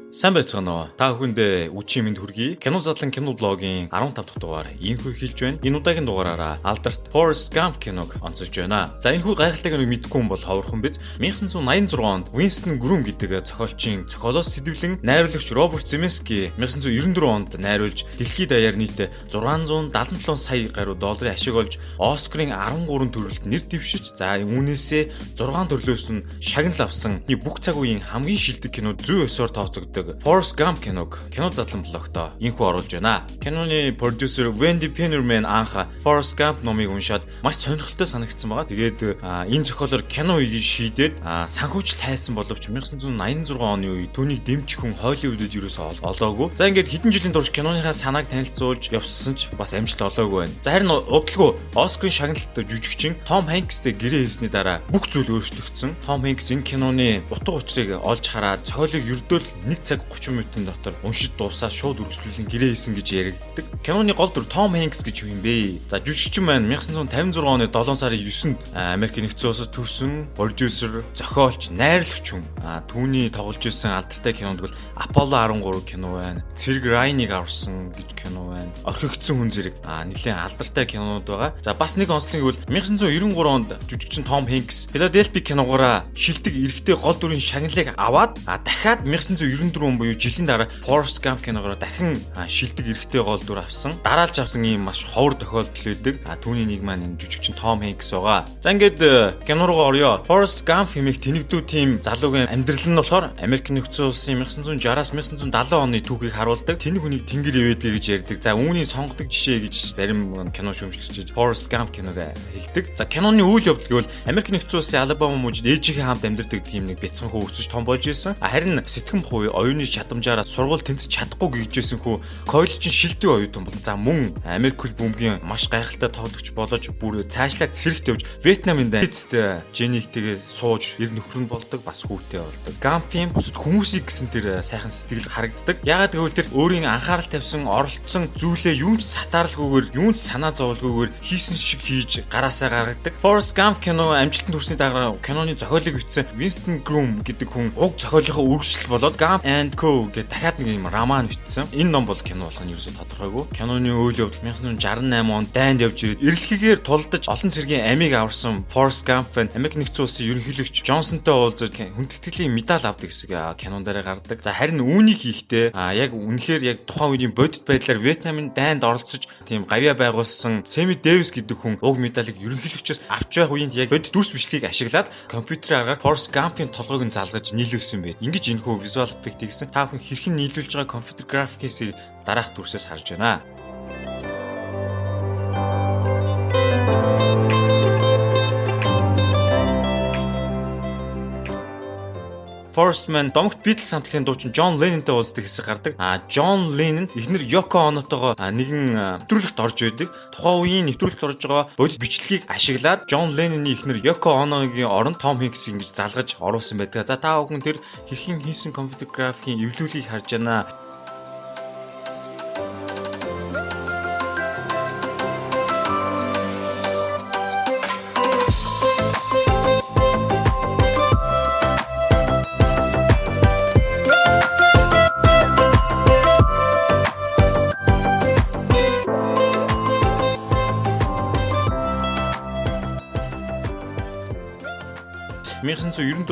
Сайн байцгаана уу? Та бүхэндээ үчийн мэнд хүргэе. Кино задлан кино блогийн 15 дахь дугаар инхүү хэлж байна. Энэ удаагийн дугаараараа алдарт Forrest Gump киног онцолж байна. За энэхүү гайхалтай киног мэдгүй хүн бол ховорхон биз. 1986 онд Winston Groom гэдэг зохиолчийн зохиолоос сэдвлэн найруулагч Роберт Земекис 1994 онд найруулж дэлхийд даяар нийтээ 677 сая гаруй долларын ашиг олж Оскарын 13 төрөлд нэр дэвшиж, за үүнээсээ 6 төрлөөс нь шагнал авсан бүх цаг үеийн хамгийн шилдэг кино зүй ёсоор тооцогддог Forrest Gump киног кино задлан блогтоо инхүү оруулж байна. Киноны продюсер Wendy Pennerman анх Forrest Gump номыг уншаад маш сонирхолтой санагдсан байгаа. Тэгээд энэ зохиолоор кино үеийг шийдээд санхүүжилт хайсан боловч 1986 оны үед түүнийг дэмжих хүн Холливуудад ерөөсөө олоогүй. За ингээд хэдэн жилийн турш киноныхаа санааг танилцуулж явсан ч бас амжилт олоогүй байна. За харин удалгүй Оскарын шагналт жүжигчин Том Хэнкстэй гэрээ хийсний дараа бүх зүйл өөрчлөгдсөн. Том Хэнкс энэ киноны утга учирыг олж хараад цойлог ердөөл 1 цаг 30 минутын дотор уншиж дуусаад шууд үргэлжлүүлэн гэрээ хийсэн гэж яригддаг. Киноны гол дүр Том Хэнкс гэж юм бэ. За жүжигчин маань 1956 оны 7 сарын 9-нд Америк нэгдсэн улсад төрсөн продюсер, зохиолч, найруулагч хүн. Түүний тоглож ирсэн алдартай кинод бол Apollo 13 кино байна. Цэрэг Райныг аварсан гэж кино байна. Орхигдсон хүн зэрэг нэлээд алдартай кинонууд байгаа. За бас нэг онцлог бол 1993 онд жүжигчин Том Хэнкс Philadelphia киногоороо шилдэг эрэгтэй гол дүрийн шагналыг аваад дахиад 1994 он буюу жилийн дараа Forrest Gump киногоор дахин шилдэг эрэгтэй гол дүр авсан. Дараалж авсан ийм маш ховор тохиолдол байдаг. Түүний нэг маань энэ жүжигчин Том Хэнкс байгаа. За ингээд кино руу орё. Forrest Gump хэмээх тэнэгдүү тим залуугийн амьдрал нь болохоор Америк нэгдсэн улсын 1960-аас 1970 оны түүхийг харуулдаг. Тэнэг хүнийг тэнгэр ивэдгээ гэж ярьдаг. За үүний сонгодог жишээ гэж зарим кино шүүмжлэгчид Forrest Gump киног хэлдэг. За киноны үйл явдал гэвэл Америк нэгдсэн улсын Алабама мужид ээжийнхээ хамт амьдардаг тим нэг бяцхан хүү өсөж том болж ирсэн. Харин сэтгэн буй оюуны чадамжаараа сургууль тэнцэж чадахгүй гэжсэн хүү коллежийн шилдэг оюутан бол. За мөн Америк хөл бөмбөгийн маш гайхалтай тоглогч болж бүр цаашлаад цэрэгт явж Вьетнамын дайцт Женигтэйгээ сууж ер нөхөр нь болдог, бас хүүтэй болдог. Гампийн бусад хүмүүсийг гэсэн тэр сайхан сэтгэл харагддаг. Ягаад гэвэл тэр өөрийн анхаарал тавьсан, оролцсон зүйлээ юунч сатаарлгүйгээр, юунч санаа зовлгүйгээр хийсэн шиг хийж гараасаа гаргадаг. Forrest Gump кино амжилтанд хүрсний дараа киноны зохиолыг бичсэн Winston Groom гэдэг хүн уг зохиолынхоо үргэлжлэл болоод Gump and Co гэдэг дахиад нэг юм роман бичсэн. Энэ ном бол кино болох нь ерөөсөй тодорхойгүй. Киноны үйл явдал 1968 онд дайнд явж ирээд эрэлхийгээр тулдаж олон цэргийн амийг аварсан Forrest Gump Америк нэгдсэн улсын ерөнхийлөгч Джонсонтой уулзаж хүндэтгэлийн медаль авдаг хэсэг кинон дээр гардаг. За харин үүнийг хийхдээ яг үнэхээр яг тухайн үеийн бодит байдлаар Вьетнамын дайнд оролцож тийм гавьяа байгуулсан Сэми Дэвис гэдэг хүн уг медалийг ерөнхийлөгчөөс авч байх үеинд яг бодит дүрс бичлэгийг ашиглаад компьютерээр аргаар Forrest Gump-ийн толгойг нь залгаж нийлүүлсэн байт. Ингэж энэхүү visual effect гэсэн та бүхэн хэрхэн нийлүүлж байгаа компьютер графиксыг дараах дүрсээс харж байна. Forrest Man домогт Beatles хамтлагийн дуучин John Lennon-тэй уулздаг хэсэг гардаг. John Lennon эхнэр Yoko Ono-тойгоо нэгэн нэвтрүүлэгт орж байдаг. Тухайн үеийн нэвтрүүлэгт орж байгаа бодит бичлэгийг ашиглаад John Lennon-ийн эхнэр Yoko Ono-гийн оронд Tom Hanks ингэж залгаж оруулсан байдаг. За та бүхэн тэр хэрхэн хийсэн компьютер графикийн эвлүүлгийг харж байна.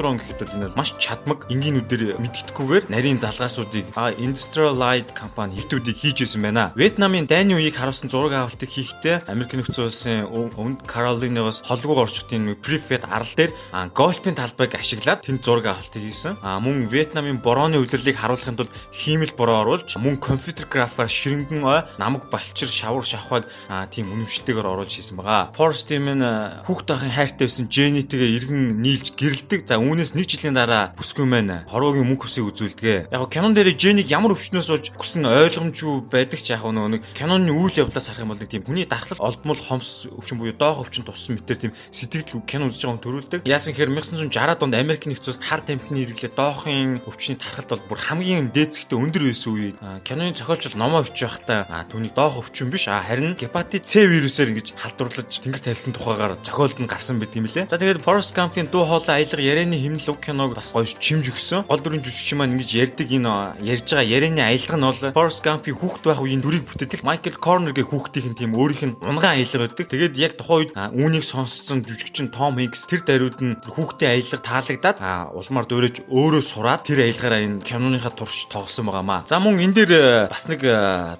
Он гэхэд бол энэ маш чадмаг энгийнүүдээр мэддэхгүйгээр нарийн залгаасуудыг Industrial Light компани хэвтүүдийг хийж ирсэн байна. Вьетнамын дайны үеийг харуулсан зураг авалтыг хийхдээ Америк нэгдсэн улсын Өмнөд Каролинагоос холбоо орчдын Prefect арал дээр гольфийн талбайг ашиглаад тэнд зураг авалтыг хийсэн. Мөн Вьетнамын борооны улирлыг харуулахын тулд хиймэл бороо оруулж, мөн компьютер графикаар ширэнгэн намаг балчир шавар шавхаг тийм үнэмшилтэйгээр оруулж хийсэн байгаа. Forrest Man хүүхд ахын хайртай байсан Jenny-тэйгээ иргэн нийлж гэрэлдэг. За үүнээс нэг жилийн дараа бүсгүй маань хороогийн мөнх усыг үзүүлдэг. Яг кинон дээр Jenny-г ямар өвчнөөс болж өгсөн ойлгомжгүй байдаг ч яг нэг киноны үйл явдлаас харах юм бол нэг тийм хүний дархлал олдмол хомс өвчин буюу доох өвчин туссан мэтэр тийм сэтгэл кино үзэж байгаа хүн төрүүлдэг. Яасан гэхээр 1960-ад онд Америк нэгдсэн улсад хар тамхины хэрэглээ доохын өвчний тархалт бол бүр хамгийн дээцэгтэй өндөр байсан үед киноны зохиолч номоо өвч байхдаа түүнийг доох өвчин биш харин гепатит С вирусээр ингэж халдварлаж тэнгэр тайлсан тухайгаар зохиолд нь гарсан байт юм лээ. За тэгээд Forrest Gump-ийн дуу хоолой аялга ярианы хэмнэл уг киног бас гоё чимж өгсөн. Гол дүрийн жүжигчин маань ингэж ярьдаг энэ ярьж байгаа ярианы аялга нь бол Forrest Gump-ийн хүүхэд байх үеийн дүрийг бүтээдэг Michael Corner-гийн хүүхдийн тийм өөрийнх нь унган аялга байдаг. Тэгээд яг тухайн үед үүнийг сонссон жүжигчин Tom Hanks тэр даруйд нь хүүхдийн аялга таалагдаад улмаар дуурайж өөрөө сураад тэр аялгаараа энэ киноныхаа турш тоглосон байгаамаа. За мөн энэ дээр бас нэг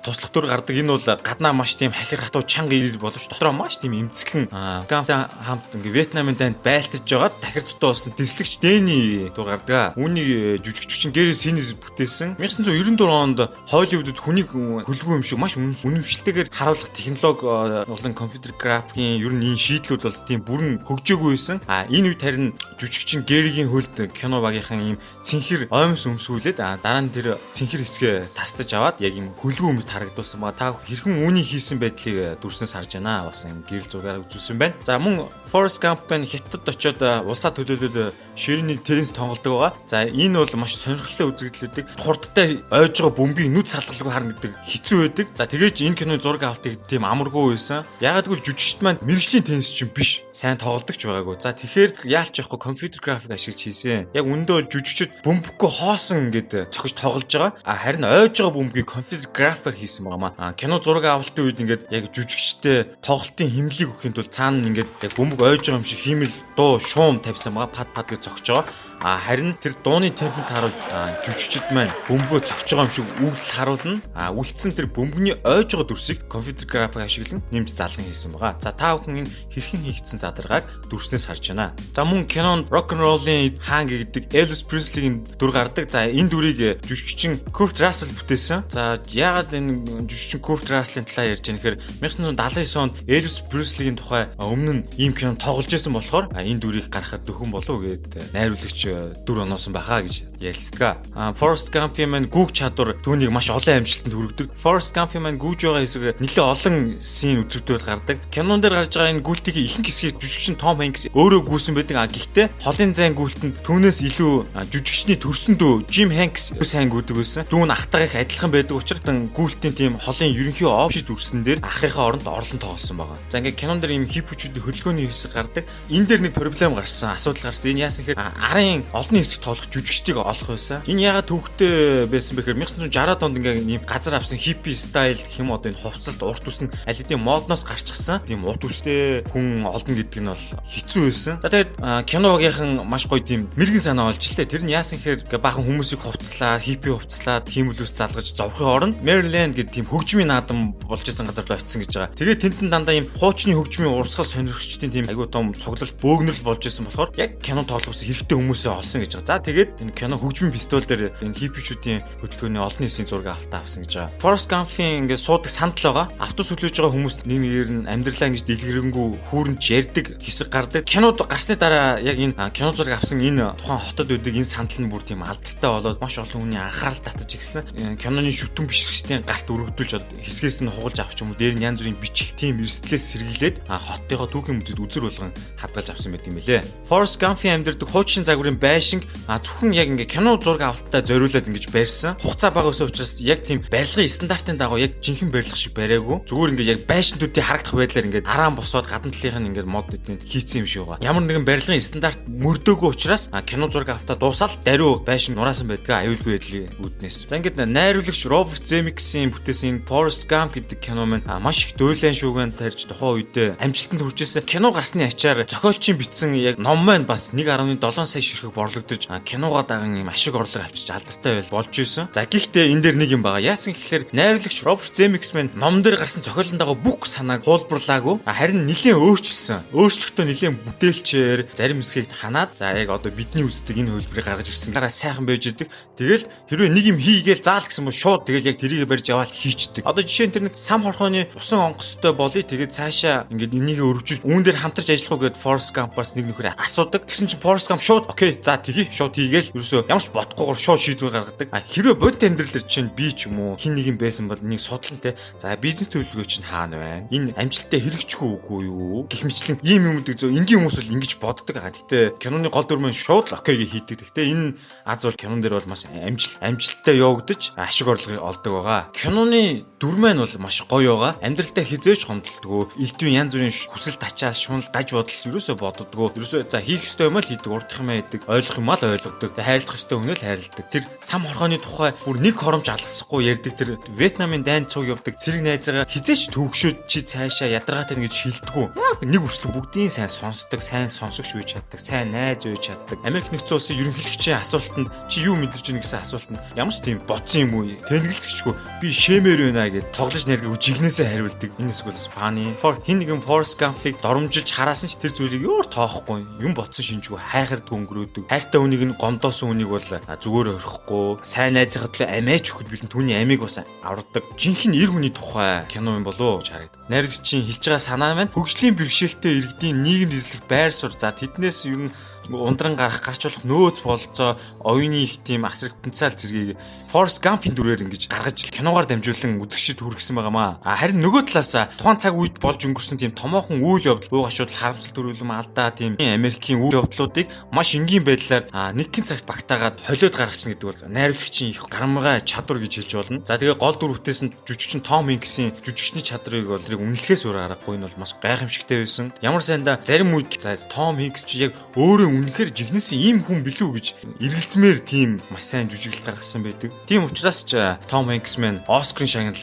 туслах төр гардаг. Энэ бол гаднаа маш тийм хахир хатуу чанга ирэл боловч дотроо маш тийм эмзэгхэн Gump-тай хамт ингээ Вьетнамын дайнд байлтаж жагаад тахир дотоо болсон дэслэгч Дэнни дуу гардаг. Үүнийг жүжигчин Гэри Синис бүтээсэн. 1994 онд Холливуудад хүнийг хөлгүй юм шиг маш үнэмшилтэйгээр харуулах технологи болон компьютер графикийн ер нь энэ шийдлүүд бол тийм бүрэн хөгжөөгүй байсан. Энэ үед харин жүжигчин Гэригийн хөлд кино багийнхан ийм цэнхэр оймс өмсгүүлээд дараа нь тэр цэнхэр хэсгээ тастаж аваад яг ийм хөлгүй өмд харагдуулсан ба та хэрхэн үүнийг хийсэн байдлыг дүрснээс харж байна. Бас ийм гэрэл зургаар үзүүлсэн байна. За мөн Forrest Gump байн хятад очоод улсаа төлөөлөл ширээний теннис тоглодог байгаа. За энэ бол маш сонирхолтой үзэгдлүүдийг хурдтай ойж байгаа бөмбөгийг нүд салгалгүй харна гэдэг хэцүү байдаг. За тэгээж энэ киноны зураг авалтыг тийм амаргүй байсан. Ягаад гэвэл жүжигчд маань мэрэгжлийн теннисчин биш. Сайн тоглодогч байгаагүй. За тэгэхээр яалч явахгүй компьютер график ашиглаж хийсэн. Яг үндэ бол жүжигчд бөмбөггүй хоосон ингээд цохиж тоглож байгаа. Харин ойж байгаа бөмбөгийг компьютер графикаар хийсэн байгаамаа. Кино зураг авалтын үед ингээд яг жүжигчтэй тоглолтын хэмнэлийг өгөхийн тулд цаана ингээд яг бөмбөг ойж байгаа юм шиг хиймэл дуу шуум тавьсан байгаа. Пад гэж зогсож байгаа. Харин тэр дууны темпэнд харуулж жүжигчд маань бөмбөгөө цогж байгаа юм шиг үйл харуулна. Үлдсэн тэр бөмбөгний ойж байгаа дүрсийг компьютер график ашиглан нэмж залган хийсэн байгаа. За та бүхэн энэ хэрхэн хийгдсэн задаргааг дүрснээс харж байна. За мөн кинонд рок н роллын хаан гэдэг Elvis Presley-ийн дүр гардаг. За энэ дүрийг жүжигчин Kurt Russell бүтээсэн. За яагаад энэ жүжигчин Kurt Russell-ийн талаар ярьж байгаа нөхөр 1979 онд Elvis Presley-ийн тухай өмнө нь ийм кино тоглож байсан болохоор энэ дүрийг гаргахад дөхөн болов гэд найруулагч дүр оноосон байхаа гэж ярилцдаг. Forrest Gump-ийн маань гүүг чадвар түүнийг маш олон амжилтанд хүргэдэг. Forrest Gump-ийн маань гүүж байгаа хэсэг нэлээд олон син үзэгдэл гардаг. Кинон дээр гарч байгаа энэ гүйлтийн ихэнх хэсгийг жүжигчин Tom Hanks өөрөө гүйсэн байдаг. Гэхдээ холын зайн гүйлтэнд түүнээс илүү жүжигчний төрсөндөө Jim Hanks сайн гүйдэг байсан. Дүүн ахтайг адилхан байдаг учраас гүйлтийн тийм холын ерөнхий опшид дүрсэн дээр ахыхаа оронд орлон тоглосон байгаа. За ингээд кинон дээр ийм хипүүчүүдийн хөдөлгөөний хэсэг гардаг. Энэ дээр нэг проблем гарсан, асуудал гарсан. Энэ яасан гэхээр арын олон хэсэг тоглох жүжигчдийг олох байсан. Энэ ягаад төвхтэй байсан бэхээр 1960-аад онд ингээд ийм газар авсан хиппи стайл гэх юм одоо энэ хувцалт урт үс нь аль хэдийн модноос гарчихсан. Тийм урт үстэй хүн олно гэдэг нь бол хэцүү байсан. За тэгээд киногийнхан маш гоё тийм мэрэгэн санаа олж лээ. Тэр нь яасан гэхээр баахан хүмүүсийг хувцлаа, хиппи хувцлаад хиймэлүүс залгаж зовхын оронд Maryland гэдэг тийм хөгжмийн наадам болж исэн газар руу очисон гэж байгаа. Тэгээд тентэн дандаа ийм хуучны хөгжмийн урсгал сонирхчдын тийм айгуу том цуглалт бөөгнөл болж исэн болохоор яг кино тоглохоос хэрэгтэй хүмүүсээ олсон гэж байгаа. За тэгээд энэ кино хөгжмийн фестивал дээр энэ хиппичүүдийн хөтөлбөрийн олон нийсийн зураг авалтаа авсан гэж байгаа. Forrest Gump-ийн ингээд суудаг сандал байгаа. Автобус хүлээж байгаа хүмүүс нэг нэгээр нь амьдралаа ингэж дэлгэрэнгүй хүүрнж ярьдаг хэсэг гардаг. Кинод гарсны дараа яг энэ кино зураг авсан энэ тухайн хотод үүдэг энэ сандал нь бүр тийм алдартай болоод маш олон хүний анхаарал татаж ирсэн. Киноны шүтэн бишрэгчдийн гарт өргөдүүлж хэсгээс нь хугалж авч юм уу дээр нь янз бүрийн бичих тийм эрсдлээс сэргийлээд хоттойгоо түүхийн мөдөд үзэр болгон хадгалж авсан байт юм лээ. Forrest Gump-ийн амьдрдаг хуучин загварын байшинг зөвхөн яг ингээ кино зураг авалтаа зориулаад ингэж барьсан. Хугацаа бага байсан учраас яг тийм барилгын стандартын дагуу яг жинхэнэ барилга шиг бариагүй. Зүгээр ингээ яг байшинтуудыг харагдах байдлаар ингээ араан босоод гадна талынх нь ингээ мод эдний хийцэн юм шиг байгаа. Ямар нэгэн барилгын стандарт мөрдөөгүй учраас кино зураг авалтаа дуусаад даруй байшин нураасан байдгаа аюулгүй байдлын үүднээс. За ингээд найруулагч Robert Zemeckis-ийн бүтээсэн Forrest Gump гэдэг кино маань маш их дөөлөн шүүгэн тарьж тухайн үедээ амжилтанд хүрчээсэн. Кино гарсны ачаар зохиолчийн бичсэн яг ном маань бас 1.7 сая ширхэг борлогдож киногоо даган юм ашиг орлого авчиж алдартай болж исэн. За гэхдээ энэ дээр нэг юм байгаа. Яасан гэхээр найруулагч Robert Zemeckis маань ном дээр гарсан зохиолын дагуу бүх санааг хуулбарлаагүй. Харин нэлээд өөрчилсөн. Өөрчлөлтөө нэлээд бүтээлчээр зарим хэсгийг ханаад за яг одоо бидний үздэг энэ хөлбөрийг гаргаж ирсэн. Гараа сайхан байж идэг. Тэгэл хэрвээ нэг юм хийгээл заал гэсэн бол шууд тэгэл яг тэрийг барьж аваад хийчдэг. Одоо жишээ нь тэр нэг сам хорхооны усан онгоцтой болъё. Тэгээд цаашаа ингээд энийг өргөжүүлж үүн дээр хамтарч ажиллах уу гэд Forrest Gump-аас нэг нөхөр асуудаг. Тэгсэн чинь Forrest Gump шууд окей Окей. За тгий шууд хийгээл ерөөсөө ямар ч бодохгүйгээр шууд шийдвэр гаргадаг. Хэрвээ бодит амьдралэр чинь би ч юм уу хин нэгэн байсан бол нэг судлан те. За бизнес төлөвлөгөө чинь хаана байна? Энэ амжилттай хэрэгжихгүй үгүй юу? Гэх мэтлэн ийм юмдаг зөв энгийн хүмүүс бол ингэж боддог. Гэтэ киноны гол дүр маань шууд окейг хийдэг. Гэтэ энэ аз бол кинон дээр бол маш амжилттай явагдаж ашиг орлого олдог байгаа. Киноны дүр маань бол маш гоё байгаа. Амьдралдаа хизээч хомдолдгоо. Элдвийн янз бүрийн хүсэл тачаас шунал гаж бодол ерөөсөө боддгоо. Ерөөсөө за хийх ёстой юм л хийдэг, урдах юм яадаг, ойлгох юм л ойлгодог. Хайрлах ёстой хүн л хайрладаг. Тэр сам хорхооны тухай бүр нэг хоромж алгасахгүй ярьдаг. Тэр Вьетнамын дайнд цуг явдаг цэрэг найзаагаа хизээч төвөгшөөд чи цаашаа ядаргаатай гэж шилдэггүй. Нэг үрслэн бүгдийн сайн сонсдог, сайн сонсогч үеж чаддаг, сайн найз үеж чаддаг. Америк нэгдсэн улсын ерөнхийлөгчийн асуултанд чи юу мэдэрч байна гэсэн асуултанд ямар ч тийм бодсон юм уу? Тэнэгэлцчихгүй би шэмээр байна гэд тоглож нэргүй жигнэсээ хариулдаг. Энэ эсвэл funny. Хин нэгэн Forrest Gump-ыг доромжилж хараасан ч тэр зүйлийг өөр тоохгүй. Юм ботсон шинжгүй хайхард өнгөрөөдөг. Хайртай хүнийг нь гомдоосон хүнийг бол зүгээр орхихгүй. Сайн найзынхаа төлөө амиач өгөхөд бэлэн түүний амийг бас авардаг. Жинхэнэ эр хүний тухай кино юм болоо гэж харагдав. Найрагчийн хэлж байгаа санаа маань хөгжлийн бэрхшээлтэй иргэдийн нийгэм дэслэх байр суурь. За тэднээс ер нь ундран гарч болох нөөц болцоо оюуны их тийм асар потенциал зэргийг Forrest Gump-ийн дүрээр ингэж гаргаж киногаар дамжуулан үзэгчид хүргэсэн байгаамаа. Харин нөгөө талаас тухайн цаг үед болж өнгөрсөн тийм томоохон үйл явдал, ууг ашуудал, харамсал төрүүлэм алдаа тийм Америкийн үйл явдлуудыг маш энгийн байдлаар нэгэн цагт багтаагаад холиод гаргачихна гэдэг бол найруулагчийн их гарамгай чадвар гэж хэлж болно. За тэгээ гол дүр бүтээсэн жүжигчин Том Хэнксийн жүжигчний чадрыг бол тэрийг үнэлэхээс өөр аргагүй нь бол маш гайхамшигтай байсан. Ямар сайндаа зарим үед Том Хэнкс чи яг өөрөө үнэхээр жигнэсээ ийм хүн билүү гэж эргэлзмээр тийм маш сайн жүжиглэл гаргасан байдаг. Тийм учраас ч Том Хэнкс мэн Оскарын шагнал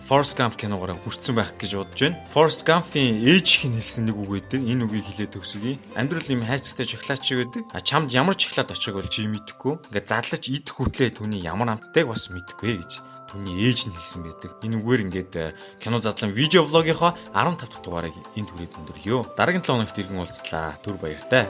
Forrest Gump киногоор хүрсэн байх гэж бодож байна. Forrest Gump-ийн ээж их нь хэлсэн нэг үг байдаг. Энэ үгийг хэлээд өгсөе. Амьдрал юм хайрцагтай шоколад шиг байдаг. Чамд ямар шоколад очиг бол чи мэдэхгүй. Ингээд задлаж идэх хүртлээр түүний ямар амттайг бас мэдэхгүй гэж түүний ээж нь хэлсэн байдаг. Энэ үгээр ингээд кино задлан видео влогийнхоо 15 дахь дугаарыг энэ түрээд өндөрлөё. Дараагийн 7 хоногт иргэн уулзлаа. Түр баяртай.